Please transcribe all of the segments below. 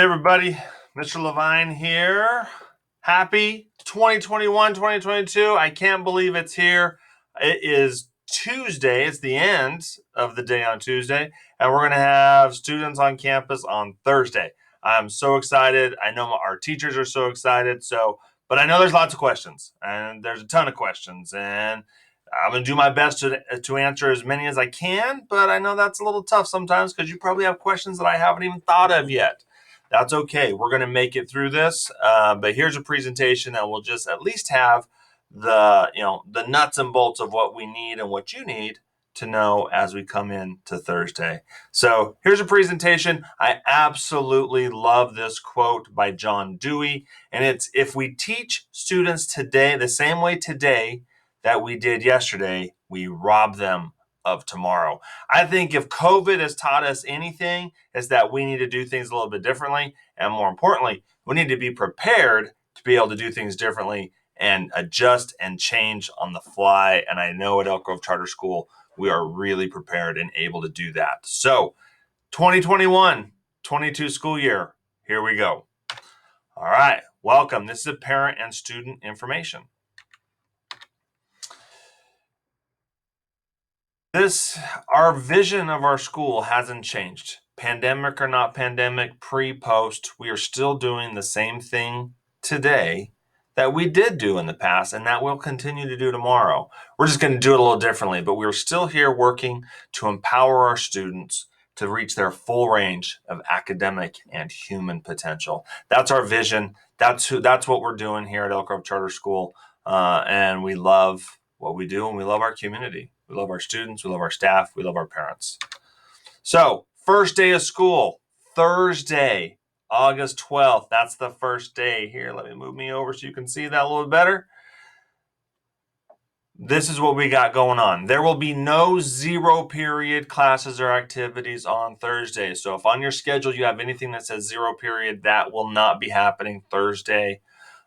Hey everybody, Mr. Levine here. Happy 2021, 2022. I can't believe it's here. It is Tuesday. It's the end of the day on Tuesday, and we're going to have students on campus on Thursday. I'm so excited. I know our teachers are so excited. But I know there's lots of questions, and there's a ton of questions, and I'm going to do my best to answer as many as I can, but I know that's a little tough sometimes because you probably have questions that I haven't even thought of yet. That's okay. We're going to make it through this. But here's a presentation that will just at least have the nuts and bolts of what we need and what you need to know as we come in to Thursday. So here's a presentation. I absolutely love this quote by John Dewey. And it's, if we teach students today the same way today that we did yesterday, we rob them of tomorrow. I think if COVID has taught us anything, is that we need to do things a little bit differently. And more importantly, we need to be prepared to be able to do things differently and adjust and change on the fly. And I know at Elk Grove Charter School, we are really prepared and able to do that. So 2021-22 school year, here we go. All right, welcome. This is parent and student information. Our vision of our school hasn't changed. Pandemic or not pandemic, pre, post, we are still doing the same thing today that we did do in the past and that we'll continue to do tomorrow. We're just going to do it a little differently, but we're still here working to empower our students to reach their full range of academic and human potential. That's our vision. That's what we're doing here at Elk Grove Charter School, and we love what we do and we love our community. We love our students, we love our staff, we love our parents. So, first day of school, Thursday, August 12th. That's the first day. Here, let me move me over so you can see that a little better. This is what we got going on. There will be no zero period classes or activities on Thursday. So if on your schedule you have anything that says zero period, that will not be happening Thursday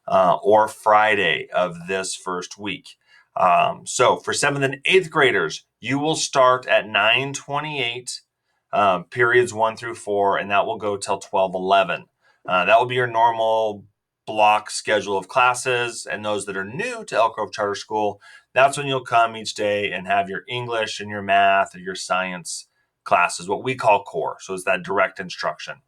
or Friday of this first week. So for 7th and 8th graders, you will start at 9:28, periods 1 through 4, and that will go till 12:11. That will be your normal block schedule of classes. And those that are new to Elk Grove Charter School, that's when you'll come each day and have your English and your math or your science classes, what we call core. So it's that direct instruction.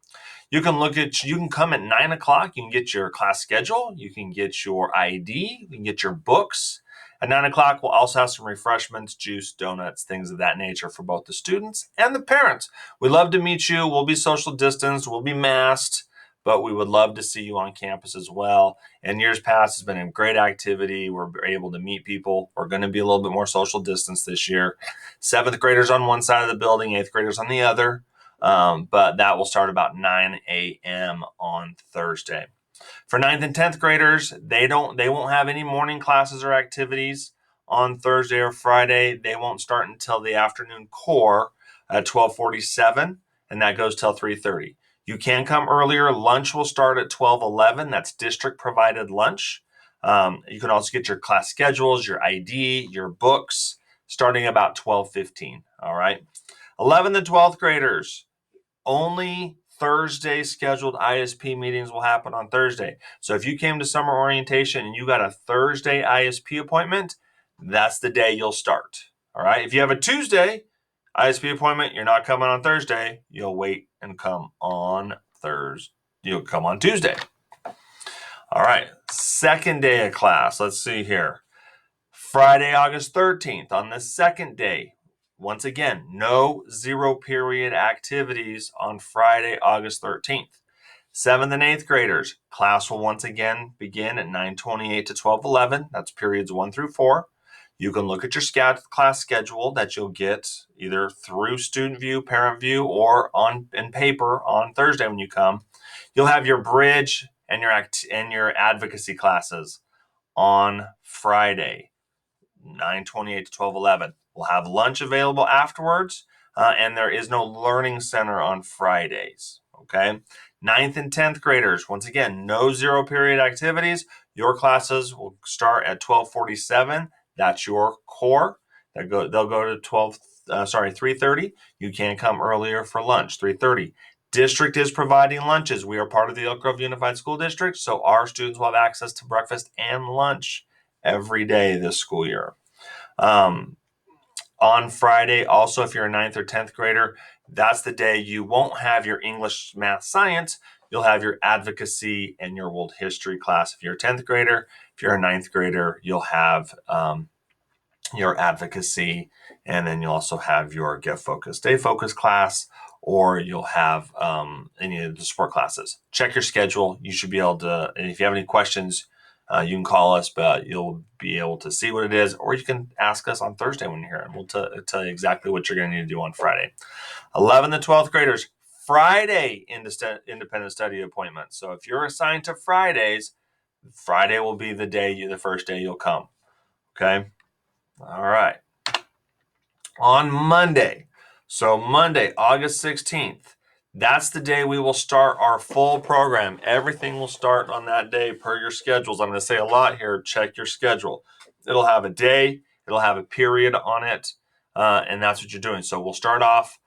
You can come at 9 o'clock. You can get your class schedule. You can get your ID. You can get your books. At 9 o'clock, we'll also have some refreshments, juice, donuts, things of that nature for both the students and the parents. We'd love to meet you. We'll be social distanced. We'll be masked, but we would love to see you on campus as well. In years past, it's been a great activity. We're able to meet people. We're going to be a little bit more social distance this year. 7th graders on one side of the building, 8th graders on the other. But that will start about 9 a.m. on Thursday. For 9th and 10th graders, they won't have any morning classes or activities on Thursday or Friday. They won't start until the afternoon core at 12:47, and that goes till 3:30. You can come earlier. Lunch will start at 12:11. That's district provided lunch. You can also get your class schedules, your ID, your books starting about 12:15. All right. 11th and 12th graders, only Thursday scheduled ISP meetings will happen on Thursday. So if you came to summer orientation and you got a Thursday ISP appointment, that's the day you'll start. All right. If you have a Tuesday ISP appointment, you're not coming on Thursday. You'll wait and come on Thursday. You'll come on Tuesday. All right. Second day of class. Let's see here. Friday, August 13th, on the second day. Once again, no zero period activities on Friday, August 13th. 7th and 8th graders, class will once again begin at 9:28 to 12:11. That's periods 1 through 4. You can look at your class schedule that you'll get either through Student View, Parent View, or in paper on Thursday when you come. You'll have your bridge and your advocacy classes on Friday, 9:28 to 12:11. We'll have lunch available afterwards, and there is no learning center on Fridays. Okay. 9th and 10th graders, once again, no zero period activities. Your classes will start at 12:47. That's your core. They'll go to 3:30. You can come earlier for lunch, 3:30. District is providing lunches. We are part of the Elk Grove Unified School District, so our students will have access to breakfast and lunch every day this school year. On Friday, also, if you're a 9th or 10th grader, that's the day you won't have your English, math, science. You'll have your advocacy and your world history class. If you're a 10th grader, if you're a 9th grader, you'll have your advocacy, and then you'll also have your get focused, stay focused class, or you'll have any of the support classes. Check your schedule. You should be able to, and if you have any questions, you can call us, but you'll be able to see what it is, or you can ask us on Thursday when you're here, and we'll tell you exactly what you're going to need to do on Friday. 11th and 12th graders, Friday independent study appointments. So if you're assigned to Fridays, Friday will be the first day you'll come. Okay? All right. On Monday, so Monday, August 16th, that's the day we will start our full program. Everything will start on that day per your schedules. I'm going to say a lot here. Check your schedule. It'll have a day, it'll have a period on it, and that's what you're doing. So we'll start off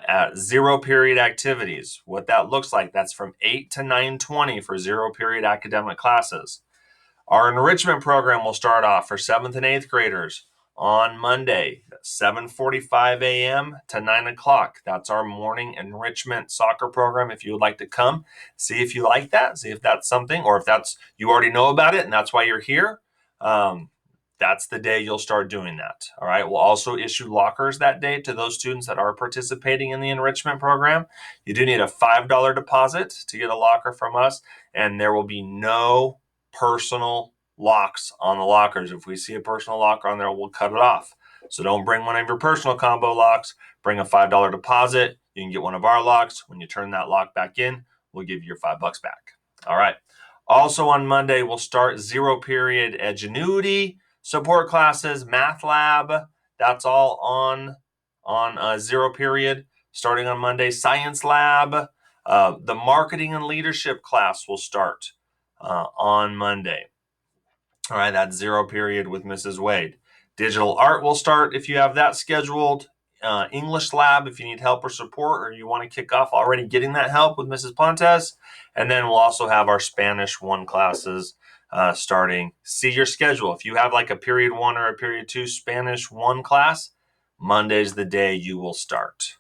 at 0 period activities. What that looks like, that's from 8 to 9:20 for 0 period academic classes. Our enrichment program will start off for 7th and 8th graders on Monday, 7:45 a.m. to 9 o'clock. That's our morning enrichment soccer program. If you would like to come, see if you like that, see if that's something, or if that's you already know about it and that's why you're here. That's the day you'll start doing that. All right. We'll also issue lockers that day to those students that are participating in the enrichment program. You do need a $5 deposit to get a locker from us, and there will be no personal locks on the lockers. If we see a personal locker on there, we'll cut it off. So don't bring one of your personal combo locks. Bring a $5 deposit. You can get one of our locks. When you turn that lock back in, we'll give you your $5 back. All right. Also on Monday, we'll start 0 period Edgenuity support classes, math lab. That's all on 0 period starting on Monday. Science lab. The marketing and leadership class will start on Monday. All right, that's 0 period with Mrs. Wade. Digital art will start if you have that scheduled. English lab if you need help or support, or you want to kick off already getting that help with Mrs. Pontes. And then we'll also have our Spanish 1 classes starting. See your schedule. If you have like a period 1 or a period 2 Spanish 1 class, Monday's the day you will start.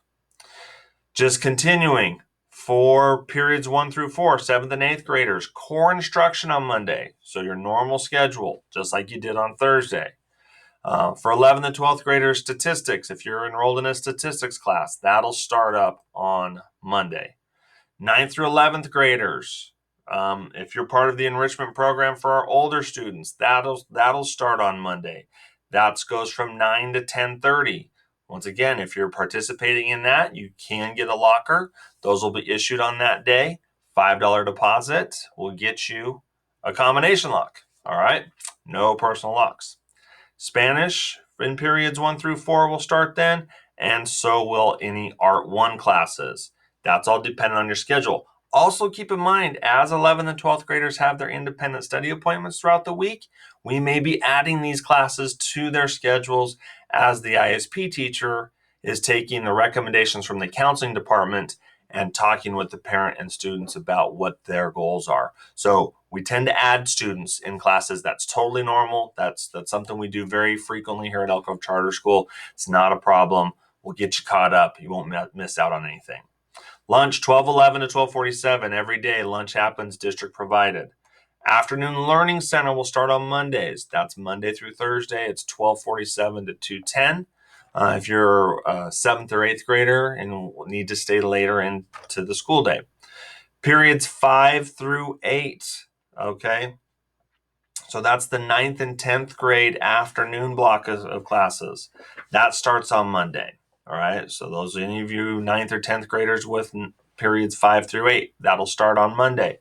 Just continuing. For periods 1 through 4, 7th and 8th graders, core instruction on Monday. So your normal schedule, just like you did on Thursday. For 11th and 12th graders, statistics. If you're enrolled in a statistics class, that'll start up on Monday. 9th through 11th graders, if you're part of the enrichment program for our older students, that'll start on Monday. That goes from 9 to 10:30. Once again, if you're participating in that, you can get a locker. Those will be issued on that day. $5 deposit will get you a combination lock. All right? No personal locks. Spanish in periods 1 through 4 will start then, and so will any Art 1 classes. That's all dependent on your schedule. Also keep in mind, as 11th and 12th graders have their independent study appointments throughout the week, we may be adding these classes to their schedules as the ISP teacher is taking the recommendations from the counseling department and talking with the parent and students about what their goals are. So we tend to add students in classes. That's totally normal. That's something we do very frequently here at Elk Grove Charter School. It's not a problem. We'll get you caught up. You won't miss out on anything. Lunch, 12:11 to 12:47. Every day, lunch happens district provided. Afternoon Learning Center will start on Mondays. That's Monday through Thursday. It's 12:47 to 2:10. If you're a 7th or 8th grader and need to stay later into the school day. Periods 5 through 8. Okay. So that's the 9th and 10th grade afternoon block of classes. That starts on Monday. All right. So those any of you 9th or 10th graders with periods 5 through 8, that'll start on Monday.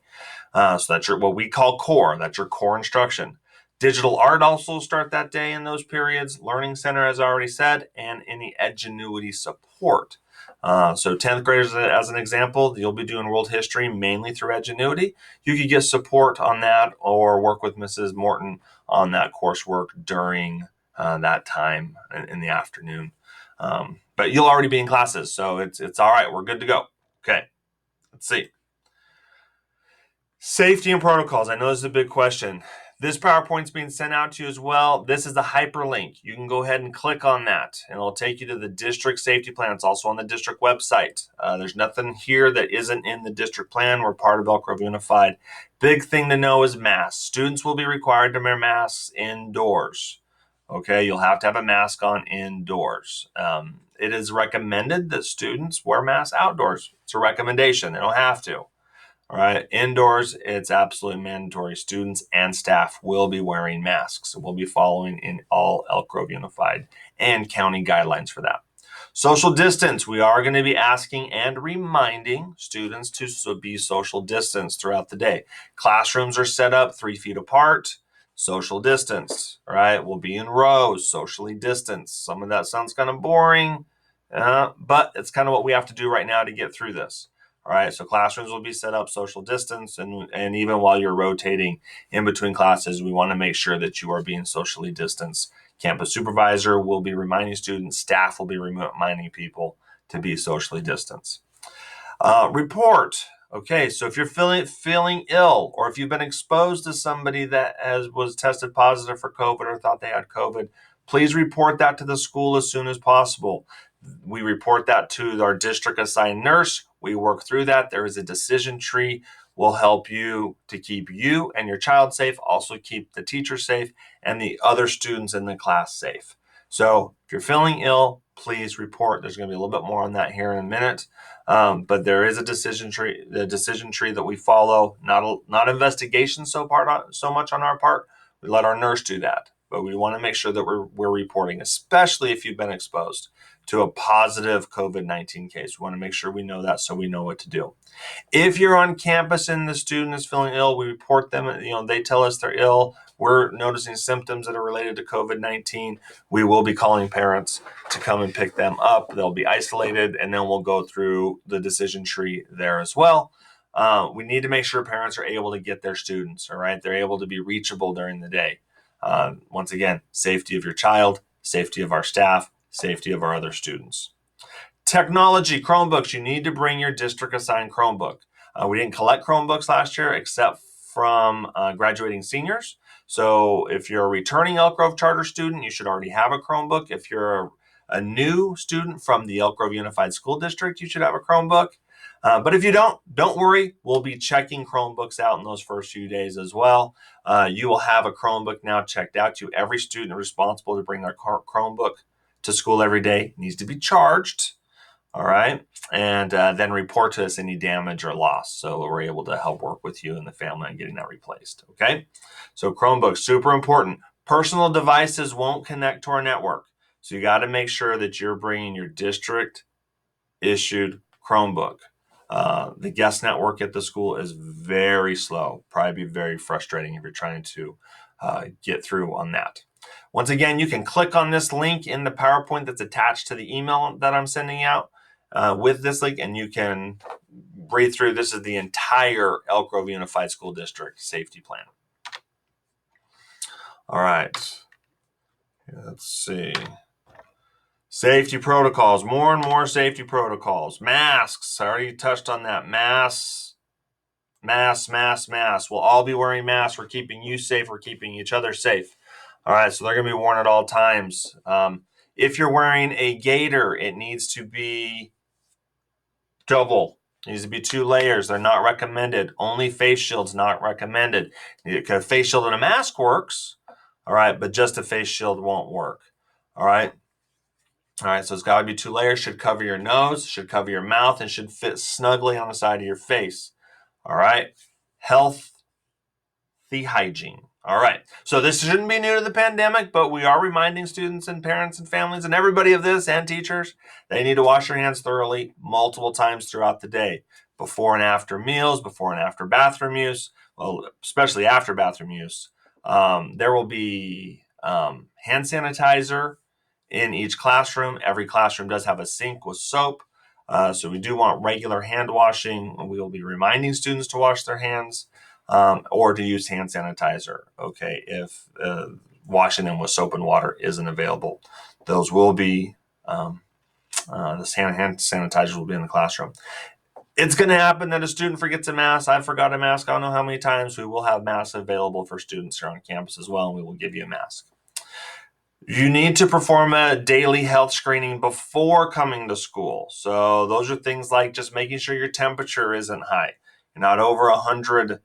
So that's what we call core. That's your core instruction. Digital art also start that day in those periods. Learning Center, as I already said, and any Edgenuity support. So 10th graders, as an example, you'll be doing world history mainly through Edgenuity. You could get support on that or work with Mrs. Morton on that coursework during that time in the afternoon. But you'll already be in classes, so it's all right. We're good to go. Okay. Let's see. Safety and protocols. I know this is a big question. This PowerPoint's being sent out to you as well. This is the hyperlink. You can go ahead and click on that, and it'll take you to the district safety plan. It's also on the district website. There's nothing here that isn't in the district plan. We're part of Elk Grove Unified. Big thing to know is masks. Students will be required to wear masks indoors. Okay, you'll have to have a mask on indoors. It is recommended that students wear masks outdoors. It's a recommendation. They don't have to. All right, indoors, it's absolutely mandatory. Students and staff will be wearing masks. We'll be following in all Elk Grove Unified and county guidelines for that. Social distance, we are going to be asking and reminding students to be social distance throughout the day. Classrooms are set up 3 feet apart, social distance, all right? We'll be in rows, socially distanced. Some of that sounds kind of boring, but it's kind of what we have to do right now to get through this. All right, so classrooms will be set up social distance, and even while you're rotating in between classes, we want to make sure that you are being socially distanced. Campus supervisor will be reminding students, staff will be reminding people to be socially distanced. Report. Okay, so if you're feeling ill, or if you've been exposed to somebody that was tested positive for COVID or thought they had COVID, please report that to the school as soon as possible. We report that to our district assigned nurse. We work through that. There is a decision tree. Will help you to keep you and your child safe, also keep the teacher safe and the other students in the class safe. So if you're feeling ill, please report. There's going to be a little bit more on that here in a minute. But there is a decision tree, the decision tree that we follow, not investigation so much on our part. We let our nurse do that, but we want to make sure that we're reporting, especially if you've been exposed to a positive COVID-19 case. We want to make sure we know that so we know what to do. If you're on campus and the student is feeling ill, we report them. They tell us they're ill. We're noticing symptoms that are related to COVID-19. We will be calling parents to come and pick them up. They'll be isolated, and then we'll go through the decision tree there as well. We need to make sure parents are able to get their students, all right? They're able to be reachable during the day. Once again, safety of your child, safety of our staff, safety of our other students. Technology, Chromebooks. You need to bring your district assigned Chromebook. We didn't collect Chromebooks last year except from graduating seniors. So if you're a returning Elk Grove Charter student, you should already have a Chromebook. If you're a new student from the Elk Grove Unified School District, you should have a Chromebook. But if you don't worry. We'll be checking Chromebooks out in those first few days as well. You will have a Chromebook now checked out to you. Every student responsible to bring their Chromebook to school every day needs to be charged. All right. And then report to us any damage or loss. So we're able to help work with you and the family on getting that replaced. Okay. So Chromebooks, super important. Personal devices won't connect to our network. So you got to make sure that you're bringing your district issued Chromebook. The guest network at the school is very slow. Probably be very frustrating if you're trying to get through on that. Once again, you can click on this link in the PowerPoint that's attached to the email that I'm sending out with this link, and you can read through. This is the entire Elk Grove Unified School District safety plan. All right. Let's see. Safety protocols, more and more safety protocols. Masks, I already touched on that. Masks. We'll all be wearing masks. We're keeping you safe. We're keeping each other safe. All right, so they're going to be worn at all times. If you're wearing a gaiter, it needs to be double. It needs to be 2 layers. They're not recommended. Only face shields not recommended. Because face shield and a mask works, all right, but just a face shield won't work. All right. All right, so it's got to be 2 layers. Should cover your nose, should cover your mouth, and should fit snugly on the side of your face. All right. Healthy hygiene. All right. So this shouldn't be new to the pandemic, but we are reminding students and parents and families and everybody of this, and teachers. They need to wash their hands thoroughly multiple times throughout the day, before and after meals, before and after bathroom use, well, especially after bathroom use. There will be hand sanitizer in each classroom. Every classroom does have a sink with soap. So we do want regular hand washing. We will be reminding students to wash their hands or to use hand sanitizer, okay, if washing them with soap and water isn't available. Those will be, this hand sanitizer will be in the classroom. It's going to happen that a student forgets a mask. I forgot a mask. I don't know how many times. We will have masks available for students here on campus as well, and we will give you a mask. You need to perform a daily health screening before coming to school. So those are things like just making sure your temperature isn't high. You're not over 100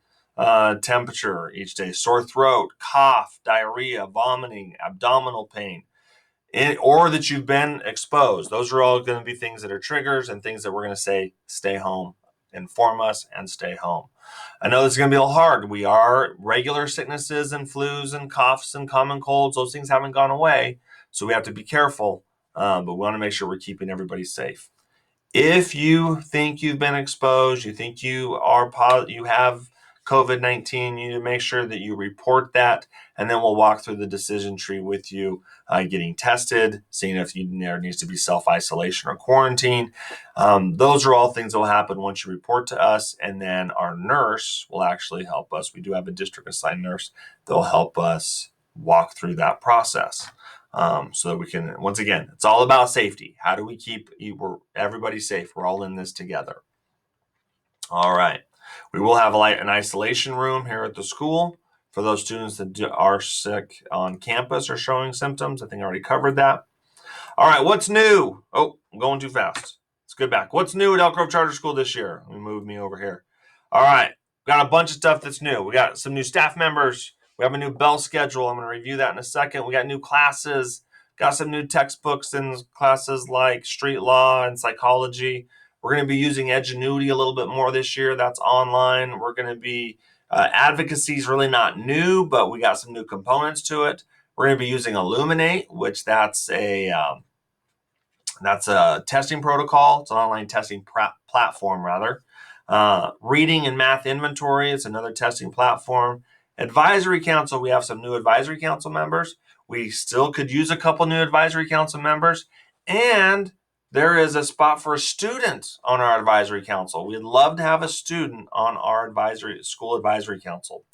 temperature each day. Sore throat, cough, diarrhea, vomiting, abdominal pain, or that you've been exposed. Those are all going to be things that are triggers and things that we're going to say, stay home, inform us, and stay home. I know this is going to be a little hard. We are regular sicknesses and flus and coughs and common colds. Those things haven't gone away. So we have to be careful, but we want to make sure we're keeping everybody safe. If you think you've been exposed, you think you have COVID-19, you need to make sure that you report that, and then we'll walk through the decision tree with you, getting tested, seeing if there needs to be self-isolation or quarantine. Those are all things that will happen once you report to us, and then our nurse will actually help us. We do have a district assigned nurse that will help us walk through that process. So that we can, once again, it's all about safety. How do we keep everybody safe? We're all in this together. All right. We will have an isolation room here at the school for those students that are sick on campus or showing symptoms. I think I already covered that. All right. What's new? Oh, I'm going too fast. Let's get back. What's new at Elk Grove Charter School this year? Let me move me over here. All right. Got a bunch of stuff that's new. We got some new staff members. We have a new bell schedule. I'm going to review that in a second. We got new classes. Got some new textbooks in classes like street law and psychology. We're going to be using Edgenuity a little bit more this year. That's online. We're going to be advocacy is really not new, but we got some new components to it. We're going to be using Illuminate, which that's a testing protocol. It's an online testing platform, rather. Reading and math inventory is another testing platform. Advisory council, we have some new advisory council members. We still could use a couple new advisory council members. And there is a spot for a student on our advisory council. We'd love to have a student on our school advisory council.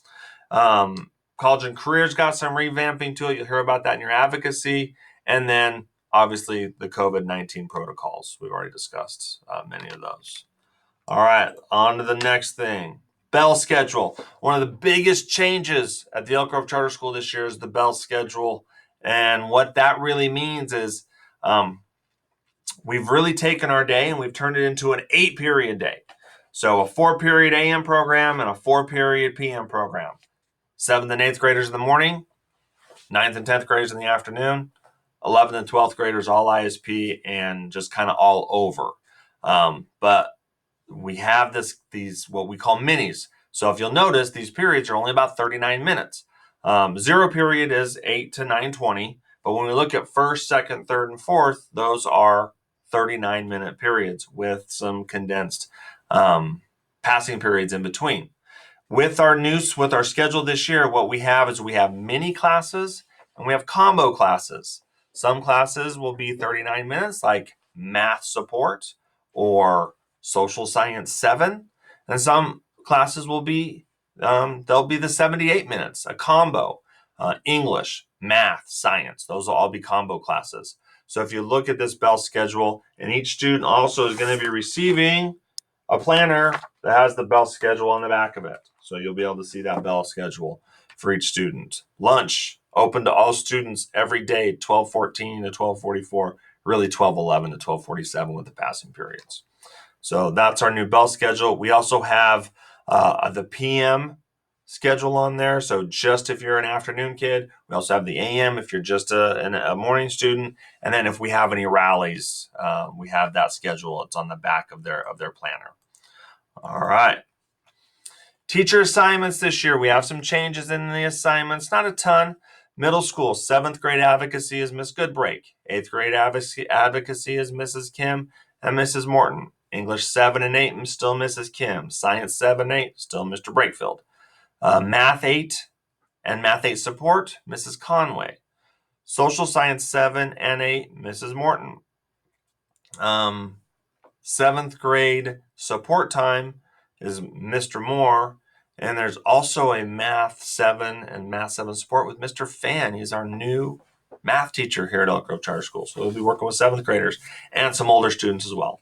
College and Careers got some revamping to it. You'll hear about that in your advocacy. And then obviously the COVID-19 protocols. We've already discussed many of those. All right, on to the next thing. Bell schedule. One of the biggest changes at the Elk Grove Charter School this year is the bell schedule. And what that really means is we've really taken our day and we've turned it into an 8-period day. So a 4-period AM program and a 4-period PM program. 7th and 8th graders in the morning, 9th and 10th graders in the afternoon, 11th and 12th graders all ISP and just kind of all over. But we have these what we call minis. So if you'll notice, these periods are only about 39 minutes. 0 period is 8 to 9:20. But when we look at first, second, third, and fourth, those are 39-minute periods with some condensed passing periods in between. With our schedule this year, what we have is we have mini classes and we have combo classes. Some classes will be 39 minutes, like math support or social science 7, and some classes will be they'll be the 78 minutes, a combo. English, math, science, those will all be combo classes. So if you look at this bell schedule, and each student also is going to be receiving a planner that has the bell schedule on the back of it. So you'll be able to see that bell schedule for each student. Lunch, open to all students every day, 12:14 to 12:44, really 12:11 to 12:47 with the passing periods. So that's our new bell schedule. We also have the PM schedule on there. So just if you're an afternoon kid, we also have the AM if you're just a morning student. And then if we have any rallies, we have that schedule. It's on the back of their planner. All right. Teacher assignments this year. We have some changes in the assignments, not a ton. Middle school, 7th grade advocacy is Miss Goodbreak. 8th grade advocacy is Mrs. Kim and Mrs. Morton. English 7 and 8, still Mrs. Kim. Science 7 and 8, still Mr. Brakefield. Math 8 and Math 8 support, Mrs. Conway. Social Science 7 and 8, Mrs. Morton. 7th grade support time is Mr. Moore. And there's also a Math 7 and Math 7 support with Mr. Fan. He's our new math teacher here at Elk Grove Charter School. So we'll be working with 7th graders and some older students as well.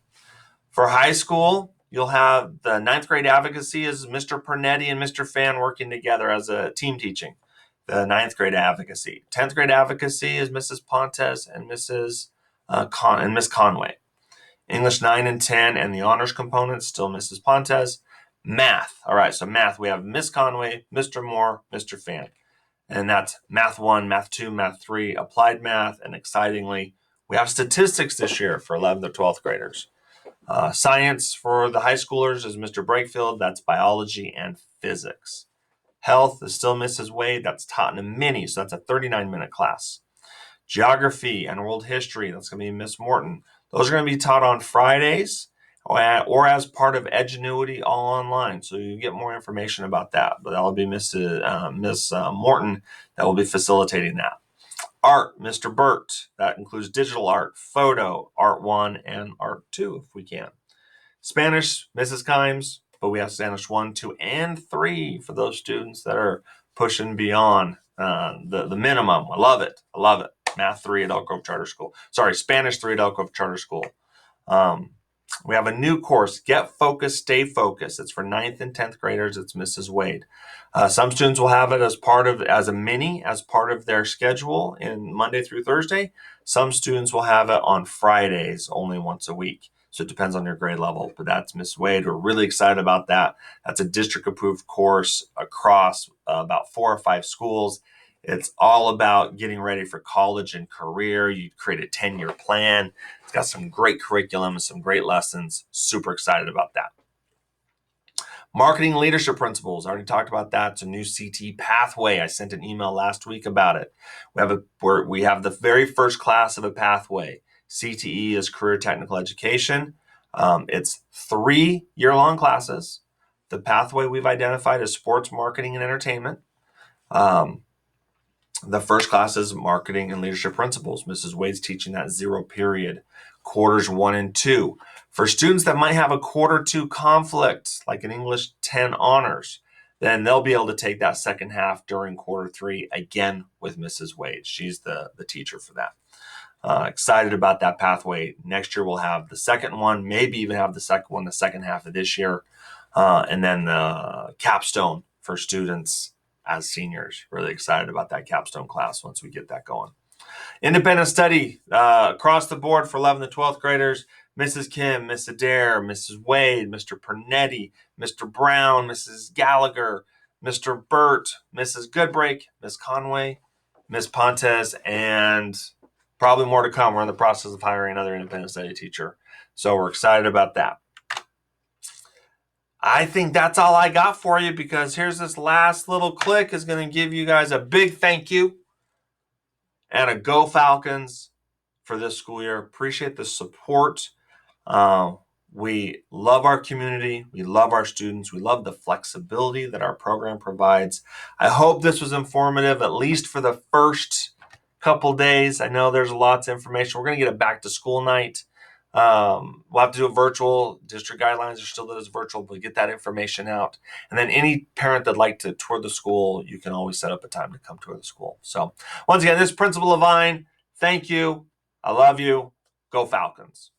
For high school, you'll have the ninth grade advocacy is Mr. Pernetti and Mr. Fan working together as a team teaching the ninth grade advocacy. 10th grade advocacy is Mrs. Pontes and Mrs. And Miss Conway. English 9 and 10 and the honors component, still Mrs. Pontes. Math. All right, so math, we have Miss Conway, Mr. Moore, Mr. Fan. And that's Math 1, Math 2, Math 3, Applied Math, and excitingly, we have statistics this year for 11th or 12th graders. Science for the high schoolers is Mr. Brakefield. That's biology and physics. Health is still Mrs. Wade. That's taught in a mini, so that's a 39-minute class. Geography and world history, that's going to be Miss Morton. Those are going to be taught on Fridays or as part of Edgenuity all online. So you get more information about that. But that'll be Miss Morton that will be facilitating that. Art, Mr. Burt. That includes digital art, photo, Art 1, and Art 2 if we can. Spanish, Mrs. Kimes, but we have Spanish 1, 2, and 3 for those students that are pushing beyond the minimum. I love it. I love it. Math 3 at Elk Grove Charter School. Sorry, Spanish 3 at Elk Grove Charter School. We have a new course, Get Focused, Stay Focused. It's for 9th and 10th graders. It's Mrs. Wade. Some students will have it as a mini, as part of their schedule in Monday through Thursday. Some students will have it on Fridays, only once a week. So it depends on your grade level, but that's Miss Wade. We're really excited about that. That's a district-approved course across about 4 or 5 schools. It's all about getting ready for college and career. You create a 10-year plan. It's got some great curriculum and some great lessons. Super excited about that. Marketing leadership principles. I already talked about that. It's a new CTE pathway. I sent an email last week about it. We have the very first class of a pathway. CTE is Career Technical Education. It's 3 year-long classes. The pathway we've identified is sports, marketing, and entertainment. The first class is Marketing and Leadership Principles. Mrs. Wade's teaching that 0 period, quarters 1 and 2. For students that might have a quarter 2 conflict, like an English 10 honors, then they'll be able to take that second half during quarter 3 again with Mrs. Wade. She's the teacher for that. Excited about that pathway. Next year we'll have the second one, maybe even have the second one the second half of this year, and then the capstone for students as seniors. Really excited about that capstone class once we get that going. Independent study across the board for 11th and 12th graders. Mrs. Kim, Miss Adair, Mrs. Wade, Mr. Pernetti, Mr. Brown, Mrs. Gallagher, Mr. Burt, Mrs. Goodbrake, Miss Conway, Miss Pontes, and probably more to come. We're in the process of hiring another independent study teacher. So we're excited about that. I think that's all I got for you, because here's this last little click is going to give you guys a big thank you and a Go Falcons for this school year. Appreciate the support. We love our community. We love our students. We love the flexibility that our program provides. I hope this was informative, at least for the first couple days. I know there's lots of information. We're going to get a back to school night. We'll have to do a virtual. District guidelines are still that it's virtual, but we get that information out. And then any parent that'd like to tour the school, you can always set up a time to come tour the school. So once again, this is Principal Levine. Thank you. I love you. Go Falcons.